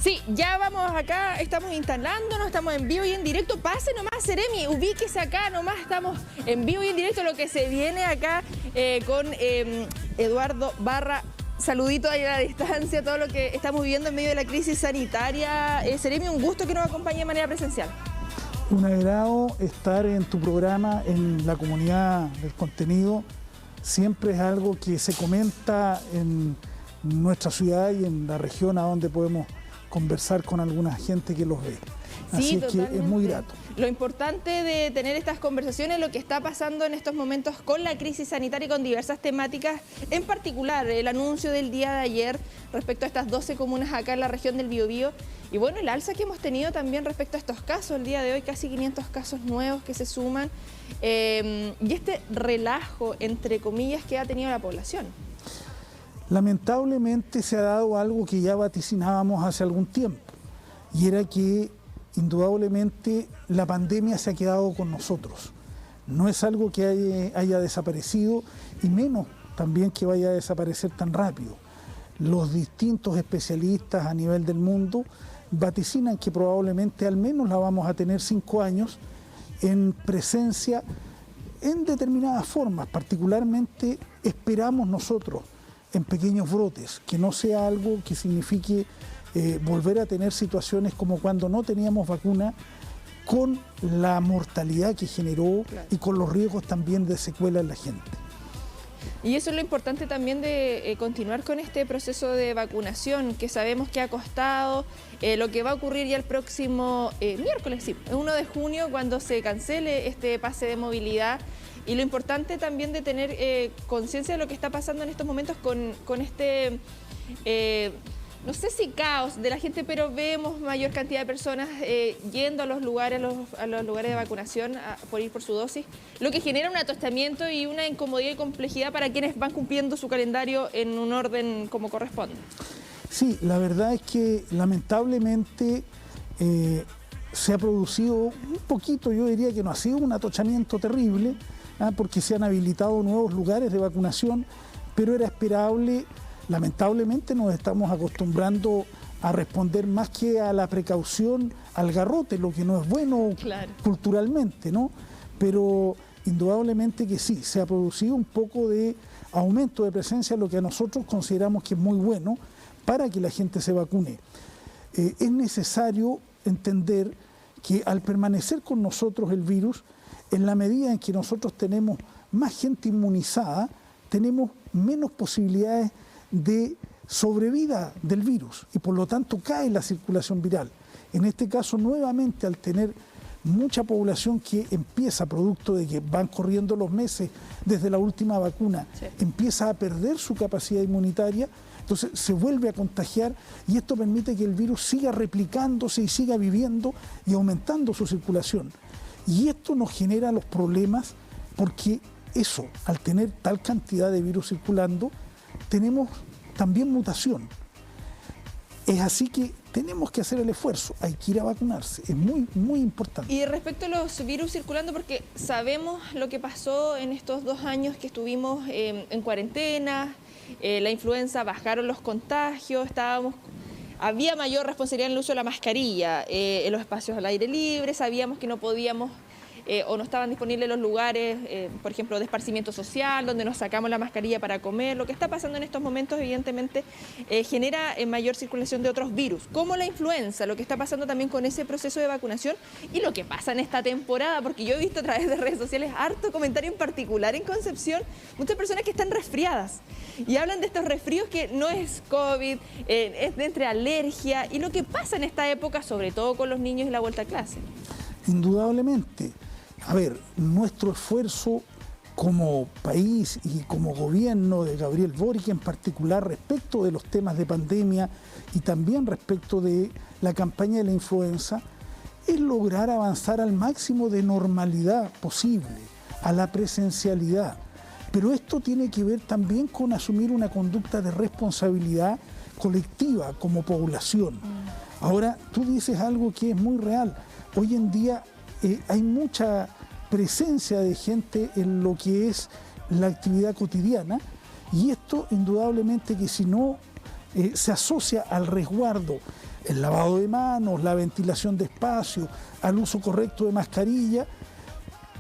Sí, ya vamos acá, estamos instalándonos, estamos en vivo y en directo. Pase nomás, Seremi, ubíquese acá nomás, estamos en vivo y en directo. Lo que se viene acá con Eduardo Barra. Saludito ahí a la distancia, todo lo que estamos viviendo en medio de la crisis sanitaria. Seremi, un gusto que nos acompañe de manera presencial. Un agrado estar en tu programa, en la comunidad del contenido. Siempre es algo que se comenta en nuestra ciudad y en la región a donde podemos conversar con alguna gente que los ve. Así es que es muy grato. Lo importante de tener estas conversaciones es lo que está pasando en estos momentos con la crisis sanitaria y con diversas temáticas, en particular el anuncio del día de ayer respecto a estas 12 comunas acá en la región del Biobío y bueno, el alza que hemos tenido también respecto a estos casos, el día de hoy casi 500 casos nuevos que se suman y este relajo, entre comillas, que ha tenido la población. Lamentablemente se ha dado algo que ya vaticinábamos hace algún tiempo y era que indudablemente la pandemia se ha quedado con nosotros. No es algo que haya desaparecido y menos también que vaya a desaparecer tan rápido. Los distintos especialistas a nivel del mundo vaticinan que probablemente al menos la vamos a tener 5 años en presencia en determinadas formas. Particularmente esperamos nosotros en pequeños brotes, que no sea algo que signifique volver a tener situaciones como cuando no teníamos vacuna, con la mortalidad que generó y con los riesgos también de secuela en la gente. Y eso es lo importante también de continuar con este proceso de vacunación, que sabemos que ha costado, lo que va a ocurrir ya el próximo miércoles, sí, el 1 de junio, cuando se cancele este pase de movilidad. Y lo importante también de tener conciencia de lo que está pasando en estos momentos con este, no sé si caos de la gente, pero vemos mayor cantidad de personas yendo a los lugares de vacunación por ir por su dosis, lo que genera un atostamiento y una incomodidad y complejidad para quienes van cumpliendo su calendario en un orden como corresponde. Sí, la verdad es que lamentablemente se ha producido un poquito, yo diría que no ha sido un atochamiento terrible, porque se han habilitado nuevos lugares de vacunación, pero era esperable. Lamentablemente nos estamos acostumbrando a responder más que a la precaución, al garrote, lo que no es bueno culturalmente, ¿no? Pero indudablemente que sí, se ha producido un poco de aumento de presencia, lo que a nosotros consideramos que es muy bueno para que la gente se vacune. Es necesario entender que al permanecer con nosotros el virus, en la medida en que nosotros tenemos más gente inmunizada, tenemos menos posibilidades de sobrevida del virus y por lo tanto cae la circulación viral. En este caso, nuevamente, al tener mucha población que empieza, producto de que van corriendo los meses desde la última vacuna, empieza a perder su capacidad inmunitaria, entonces se vuelve a contagiar y esto permite que el virus siga replicándose y siga viviendo y aumentando su circulación. Y esto nos genera los problemas porque eso, al tener tal cantidad de virus circulando, tenemos también mutación. Es así que tenemos que hacer el esfuerzo, hay que ir a vacunarse, es muy, muy importante. Y respecto a los virus circulando, porque sabemos lo que pasó en estos 2 años que estuvimos en cuarentena, la influenza, bajaron los contagios, había mayor responsabilidad en el uso de la mascarilla, en los espacios al aire libre, sabíamos que no podíamos o no estaban disponibles los lugares, por ejemplo, de esparcimiento social, donde nos sacamos la mascarilla para comer. Lo que está pasando en estos momentos, evidentemente, genera mayor circulación de otros virus, como la influenza, lo que está pasando también con ese proceso de vacunación y lo que pasa en esta temporada, porque yo he visto a través de redes sociales harto comentario, en particular en Concepción, muchas personas que están resfriadas y hablan de estos resfríos que no es COVID, es de entre alergia y lo que pasa en esta época, sobre todo con los niños y la vuelta a clase. Indudablemente. A ver, nuestro esfuerzo como país y como gobierno de Gabriel Boric en particular respecto de los temas de pandemia y también respecto de la campaña de la influenza es lograr avanzar al máximo de normalidad posible, a la presencialidad. Pero esto tiene que ver también con asumir una conducta de responsabilidad colectiva como población. Ahora, tú dices algo que es muy real. Hoy en día hay mucha presencia de gente en lo que es la actividad cotidiana y esto indudablemente que si no se asocia al resguardo, el lavado de manos, la ventilación de espacios, al uso correcto de mascarilla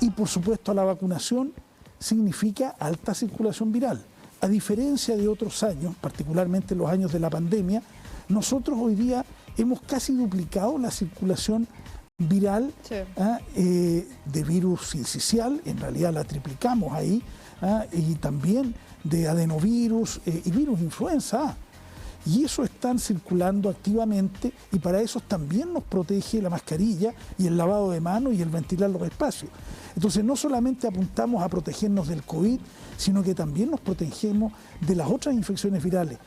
y por supuesto a la vacunación, significa alta circulación viral. A diferencia de otros años, particularmente los años de la pandemia, nosotros hoy día hemos casi duplicado la circulación viral, sí, de virus sincicial, en realidad la triplicamos ahí, y también de adenovirus y virus influenza A. Y eso están circulando activamente y para eso también nos protege la mascarilla y el lavado de manos y el ventilar los espacios. Entonces no solamente apuntamos a protegernos del COVID, sino que también nos protegemos de las otras infecciones virales,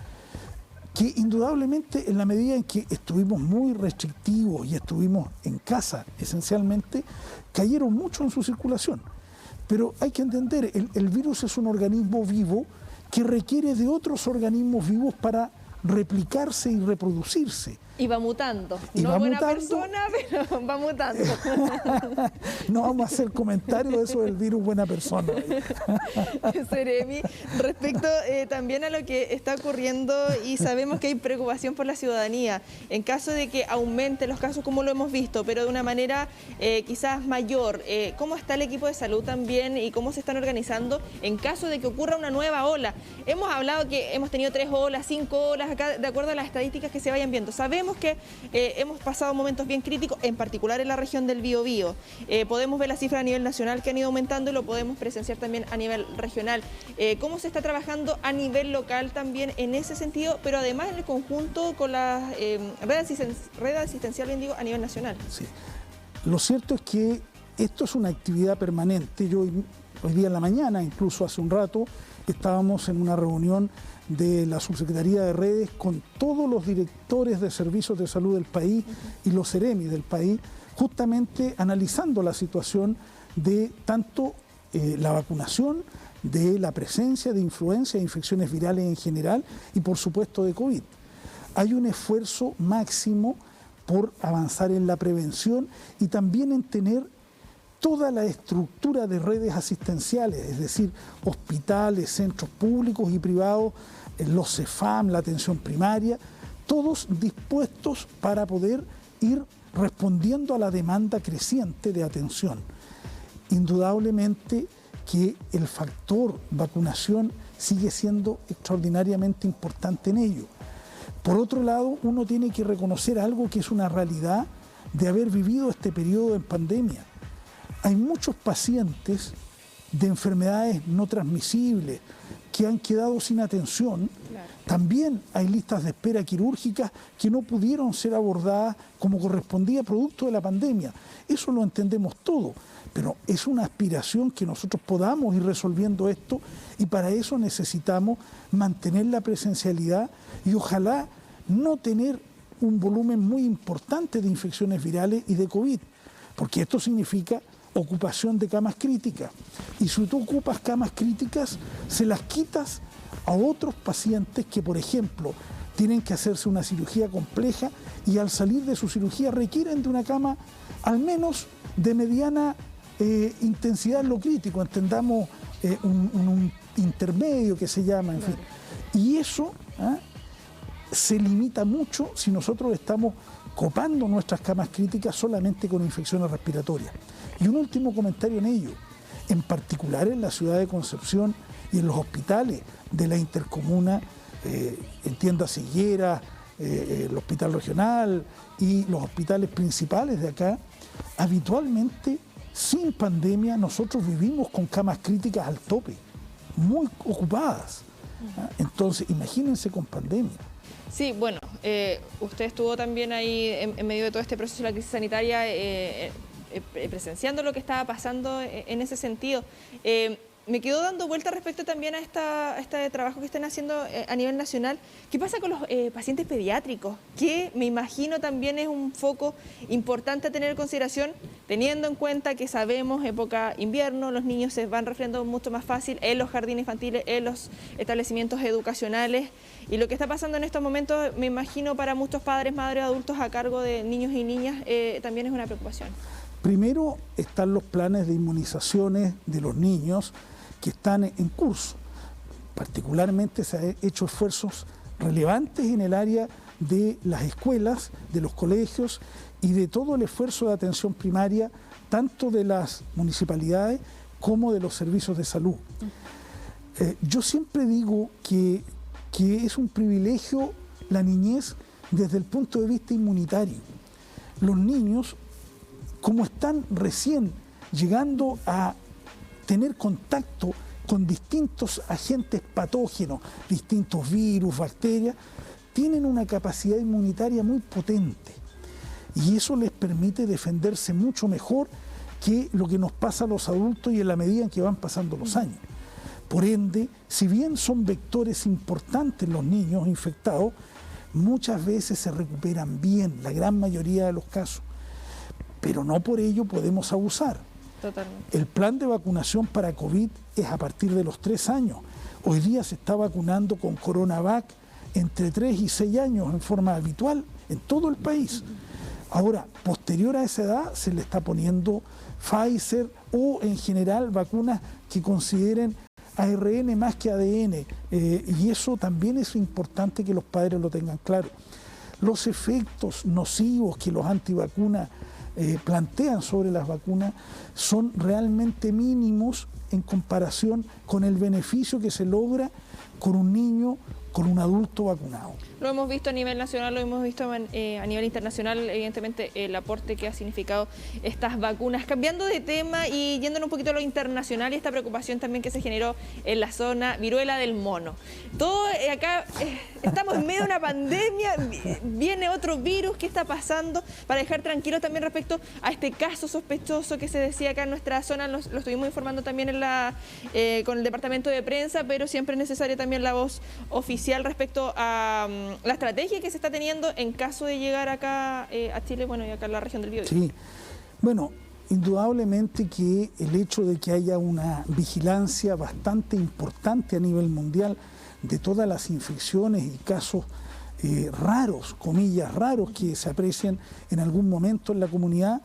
que indudablemente en la medida en que estuvimos muy restrictivos y estuvimos en casa esencialmente, cayeron mucho en su circulación. Pero hay que entender, el virus es un organismo vivo que requiere de otros organismos vivos para replicarse y reproducirse. Y va mutando. No buena persona, pero va mutando. No vamos a hacer comentarios de eso del virus buena persona. Seremi, respecto también a lo que está ocurriendo y sabemos que hay preocupación por la ciudadanía, en caso de que aumenten los casos como lo hemos visto, pero de una manera quizás mayor, ¿cómo está el equipo de salud también y cómo se están organizando en caso de que ocurra una nueva ola? Hemos hablado que hemos tenido 3 olas, 5 olas, acá de acuerdo a las estadísticas que se vayan viendo. Sabemos que hemos pasado momentos bien críticos, en particular en la región del Biobío. Podemos ver las cifras a nivel nacional que han ido aumentando y lo podemos presenciar también a nivel regional. ¿Cómo se está trabajando a nivel local también en ese sentido, pero además en el conjunto con la red asistencial, bien digo, a nivel nacional? Sí. Lo cierto es que esto es una actividad permanente. Yo hoy día en la mañana, incluso hace un rato, estábamos en una reunión de la Subsecretaría de Redes con todos los directores de servicios de salud del país y los Seremi del país, justamente analizando la situación de tanto la vacunación, de la presencia de influenza e infecciones virales en general y por supuesto de COVID. Hay un esfuerzo máximo por avanzar en la prevención y también en tener toda la estructura de redes asistenciales, es decir, hospitales, centros públicos y privados, los CEFAM, la atención primaria, todos dispuestos para poder ir respondiendo a la demanda creciente de atención. Indudablemente que el factor vacunación sigue siendo extraordinariamente importante en ello. Por otro lado, uno tiene que reconocer algo que es una realidad de haber vivido este periodo en pandemia. Hay muchos pacientes de enfermedades no transmisibles que han quedado sin atención. Claro. También hay listas de espera quirúrgicas que no pudieron ser abordadas como correspondía producto de la pandemia. Eso lo entendemos todo, pero es una aspiración que nosotros podamos ir resolviendo esto y para eso necesitamos mantener la presencialidad y ojalá no tener un volumen muy importante de infecciones virales y de COVID, porque esto significa ocupación de camas críticas. Y si tú ocupas camas críticas, se las quitas a otros pacientes que, por ejemplo, tienen que hacerse una cirugía compleja y al salir de su cirugía requieren de una cama al menos de mediana intensidad en lo crítico, entendamos un intermedio que se llama, en fin. Y eso se limita mucho si nosotros estamos copando nuestras camas críticas solamente con infecciones respiratorias. Y un último comentario en ello, en particular en la ciudad de Concepción y en los hospitales de la intercomuna, entiéndase Higuera, el hospital regional y los hospitales principales de acá, habitualmente, sin pandemia, nosotros vivimos con camas críticas al tope, muy ocupadas. Entonces, imagínense con pandemia. Sí, bueno, usted estuvo también ahí en medio de todo este proceso de la crisis sanitaria, presenciando lo que estaba pasando en ese sentido. Me quedo dando vuelta respecto también a este trabajo que están haciendo a nivel nacional. ¿Qué pasa con los pacientes pediátricos? Que me imagino también es un foco importante a tener en consideración, teniendo en cuenta que sabemos, época invierno, los niños se van resfriando mucho más fácil en los jardines infantiles, en los establecimientos educacionales. Y lo que está pasando en estos momentos, me imagino, para muchos padres, madres, adultos a cargo de niños y niñas, también es una preocupación. Primero están los planes de inmunizaciones de los niños que están en curso. Particularmente se han hecho esfuerzos relevantes en el área de las escuelas, de los colegios y de todo el esfuerzo de atención primaria, tanto de las municipalidades como de los servicios de salud. Yo siempre digo que es un privilegio la niñez desde el punto de vista inmunitario. Los niños, como están recién llegando a tener contacto con distintos agentes patógenos, distintos virus, bacterias, tienen una capacidad inmunitaria muy potente y eso les permite defenderse mucho mejor que lo que nos pasa a los adultos y en la medida en que van pasando los años. Por ende, si bien son vectores importantes los niños infectados, muchas veces se recuperan bien, la gran mayoría de los casos, pero no por ello podemos abusar. Totalmente. El plan de vacunación para COVID es a partir de los 3 años. Hoy día se está vacunando con CoronaVac entre 3 y 6 años en forma habitual en todo el país. Ahora, posterior a esa edad se le está poniendo Pfizer o en general vacunas que consideren ARN más que ADN, y eso también es importante que los padres lo tengan claro. Los efectos nocivos que los antivacunas plantean sobre las vacunas son realmente mínimos en comparación con el beneficio que se logra con un niño, con un adulto vacunado. Lo hemos visto a nivel nacional, lo hemos visto a nivel internacional, evidentemente el aporte que ha significado estas vacunas. Cambiando de tema y yéndonos un poquito a lo internacional y esta preocupación también que se generó en la zona viruela del mono. Todo acá, estamos en medio de una pandemia, viene otro virus, ¿qué está pasando? Para dejar tranquilos también respecto a este caso sospechoso que se decía acá en nuestra zona, lo estuvimos informando también con el departamento de prensa, pero siempre es necesaria también la voz oficial respecto a la estrategia que se está teniendo en caso de llegar acá a Chile, bueno, y acá en la región del Biobío. Sí, bueno, indudablemente que el hecho de que haya una vigilancia bastante importante a nivel mundial de todas las infecciones y casos raros, comillas, raros que se aprecian en algún momento en la comunidad,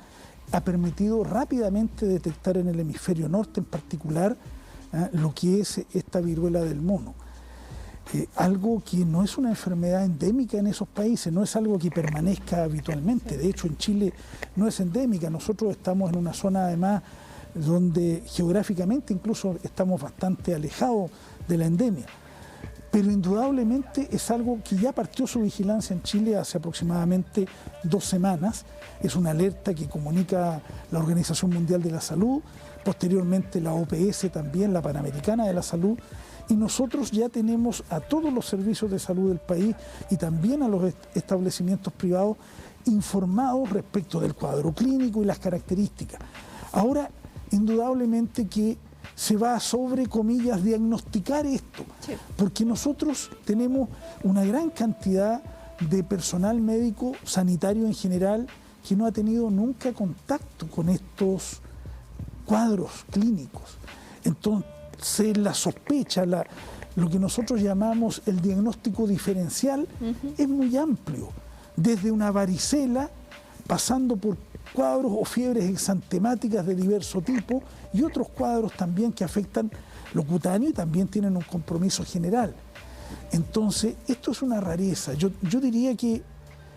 ha permitido rápidamente detectar en el hemisferio norte en particular lo que es esta viruela del mono. Algo que no es una enfermedad endémica en esos países, no es algo que permanezca habitualmente. De hecho, en Chile no es endémica. Nosotros estamos en una zona además donde geográficamente incluso estamos bastante alejados de la endemia. Pero indudablemente es algo que ya partió su vigilancia en Chile hace aproximadamente 2 semanas. Es una alerta que comunica la Organización Mundial de la Salud, posteriormente la OPS también, la Panamericana de la Salud, y nosotros ya tenemos a todos los servicios de salud del país y también a los establecimientos privados informados respecto del cuadro clínico y las características. Ahora, indudablemente que se va a, sobre comillas, diagnosticar esto, sí, porque nosotros tenemos una gran cantidad de personal médico, sanitario en general, que no ha tenido nunca contacto con estos cuadros clínicos. Entonces, la sospecha, lo que nosotros llamamos el diagnóstico diferencial, es muy amplio, desde una varicela, pasando por cuadros o fiebres exantemáticas de diverso tipo y otros cuadros también que afectan lo cutáneo y también tienen un compromiso general. Entonces, esto es una rareza. Yo diría que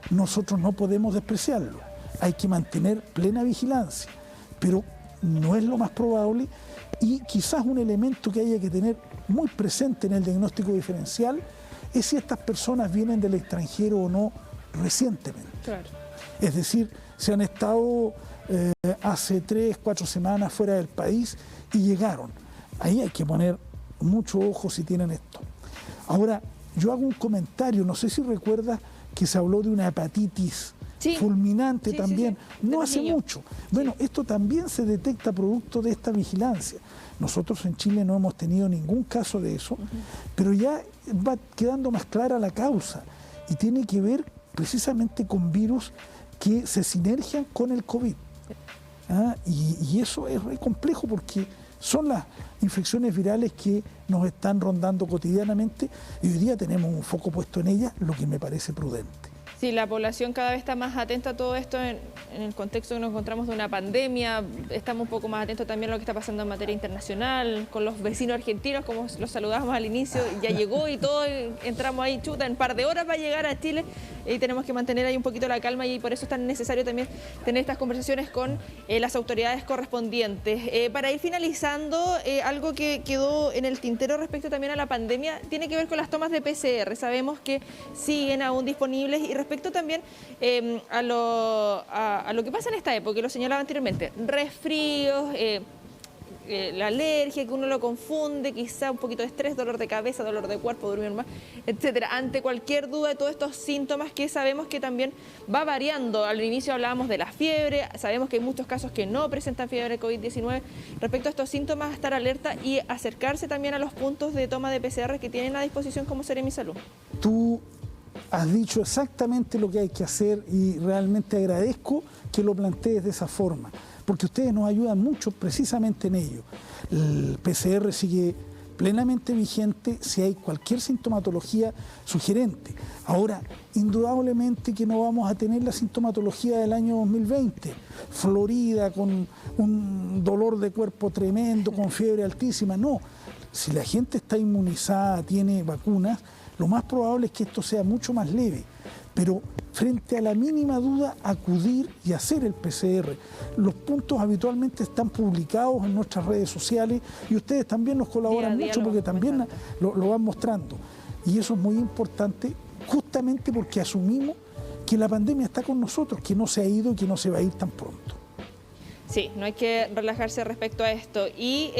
nosotros no podemos despreciarlo. Hay que mantener plena vigilancia, pero no es lo más probable. Y quizás un elemento que haya que tener muy presente en el diagnóstico diferencial es si estas personas vienen del extranjero o no recientemente. Claro. Es decir, si han estado hace 3, 4 semanas fuera del país y llegaron. Ahí hay que poner mucho ojo si tienen esto. Ahora, yo hago un comentario, no sé si recuerdas que se habló de una hepatitis fulminante también, no hace mucho. Bueno, esto también se detecta producto de esta vigilancia. Nosotros en Chile no hemos tenido ningún caso de eso, pero ya va quedando más clara la causa y tiene que ver precisamente con virus que se sinergian con el COVID. Y eso es muy complejo porque son las infecciones virales que nos están rondando cotidianamente y hoy día tenemos un foco puesto en ellas, lo que me parece prudente. Sí, la población cada vez está más atenta a todo esto en el contexto que nos encontramos de una pandemia. Estamos un poco más atentos también a lo que está pasando en materia internacional, con los vecinos argentinos, como los saludábamos al inicio, ya llegó y todos entramos ahí, chuta, en un par de horas para llegar a Chile y tenemos que mantener ahí un poquito la calma y por eso es tan necesario también tener estas conversaciones con las autoridades correspondientes. Para ir finalizando, algo que quedó en el tintero respecto también a la pandemia tiene que ver con las tomas de PCR. Sabemos que siguen aún disponibles y respecto también a lo que pasa en esta época, que lo señalaba anteriormente, resfríos, la alergia, que uno lo confunde, quizá un poquito de estrés, dolor de cabeza, dolor de cuerpo, dormir más, etcétera. Ante cualquier duda de todos estos síntomas que sabemos que también va variando. Al inicio hablábamos de la fiebre, sabemos que hay muchos casos que no presentan fiebre COVID-19. Respecto a estos síntomas, estar alerta y acercarse también a los puntos de toma de PCR que tienen a disposición como Seremi Salud. Tú has dicho exactamente lo que hay que hacer y realmente agradezco que lo plantees de esa forma, porque ustedes nos ayudan mucho precisamente en ello. El PCR sigue plenamente vigente si hay cualquier sintomatología sugerente. Ahora, indudablemente que no vamos a tener la sintomatología del año 2020, Florida con un dolor de cuerpo tremendo, con fiebre altísima, no. Si la gente está inmunizada, tiene vacunas, lo más probable es que esto sea mucho más leve, pero frente a la mínima duda, acudir y hacer el PCR. Los puntos habitualmente están publicados en nuestras redes sociales y ustedes también nos colaboran mucho porque también lo van mostrando. Y eso es muy importante justamente porque asumimos que la pandemia está con nosotros, que no se ha ido y que no se va a ir tan pronto. Sí, no hay que relajarse respecto a esto. Y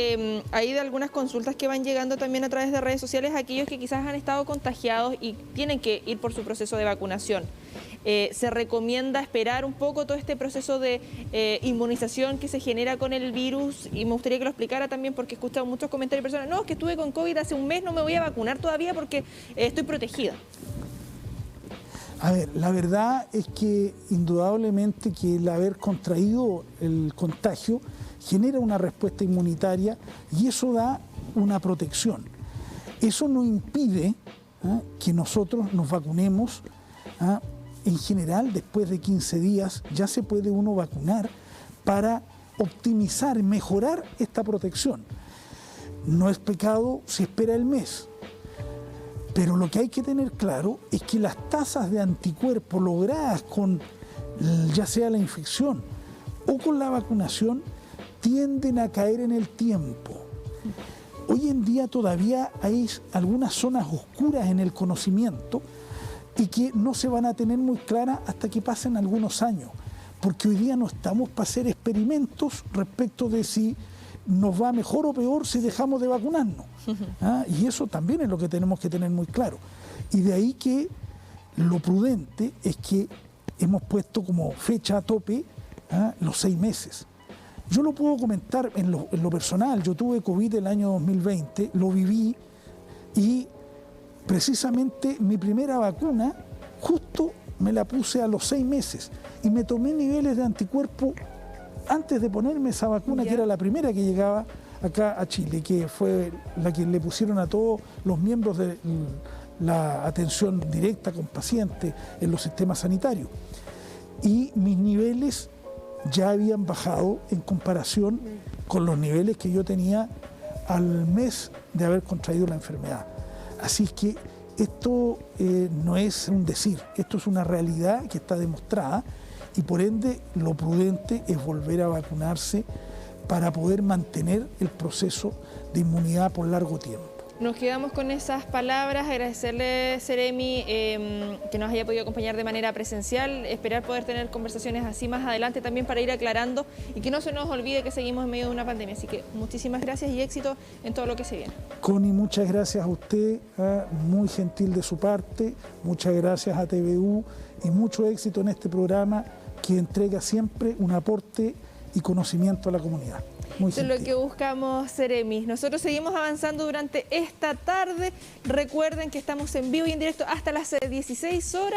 hay de algunas consultas que van llegando también a través de redes sociales, aquellos que quizás han estado contagiados y tienen que ir por su proceso de vacunación. Se recomienda esperar un poco todo este proceso de inmunización que se genera con el virus y me gustaría que lo explicara también porque he escuchado muchos comentarios de personas, no, es que estuve con COVID hace un mes, no me voy a vacunar todavía porque estoy protegida. A ver, la verdad es que indudablemente que el haber contraído el contagio genera una respuesta inmunitaria y eso da una protección. Eso no impide que nosotros nos vacunemos. En general, después de 15 días ya se puede uno vacunar para optimizar, mejorar esta protección. No es pecado si espera el mes. Pero lo que hay que tener claro es que las tasas de anticuerpos logradas con ya sea la infección o con la vacunación tienden a caer en el tiempo. Hoy en día todavía hay algunas zonas oscuras en el conocimiento y que no se van a tener muy claras hasta que pasen algunos años, porque hoy día no estamos para hacer experimentos respecto de si nos va mejor o peor si dejamos de vacunarnos. Y eso también es lo que tenemos que tener muy claro. Y de ahí que lo prudente es que hemos puesto como fecha a tope los 6 meses. Yo lo puedo comentar en lo personal. Yo tuve COVID el año 2020, lo viví y precisamente mi primera vacuna justo me la puse a los 6 meses y me tomé niveles de anticuerpo antes de ponerme esa vacuna, que era la primera que llegaba acá a Chile, que fue la que le pusieron a todos los miembros de la atención directa con pacientes en los sistemas sanitarios. Y mis niveles ya habían bajado en comparación con los niveles que yo tenía al mes de haber contraído la enfermedad. Así es que esto no es un decir, esto es una realidad que está demostrada y por ende lo prudente es volver a vacunarse para poder mantener el proceso de inmunidad por largo tiempo. Nos quedamos con esas palabras, agradecerle, Seremi, que nos haya podido acompañar de manera presencial, esperar poder tener conversaciones así más adelante también para ir aclarando y que no se nos olvide que seguimos en medio de una pandemia. Así que muchísimas gracias y éxito en todo lo que se viene. Connie, muchas gracias a usted, muy gentil de su parte, muchas gracias a TVU y mucho éxito en este programa que entrega siempre un aporte y conocimiento a la comunidad. Eso es lo que buscamos, Seremi. Nosotros seguimos avanzando durante esta tarde. Recuerden que estamos en vivo y en directo hasta las 16 horas.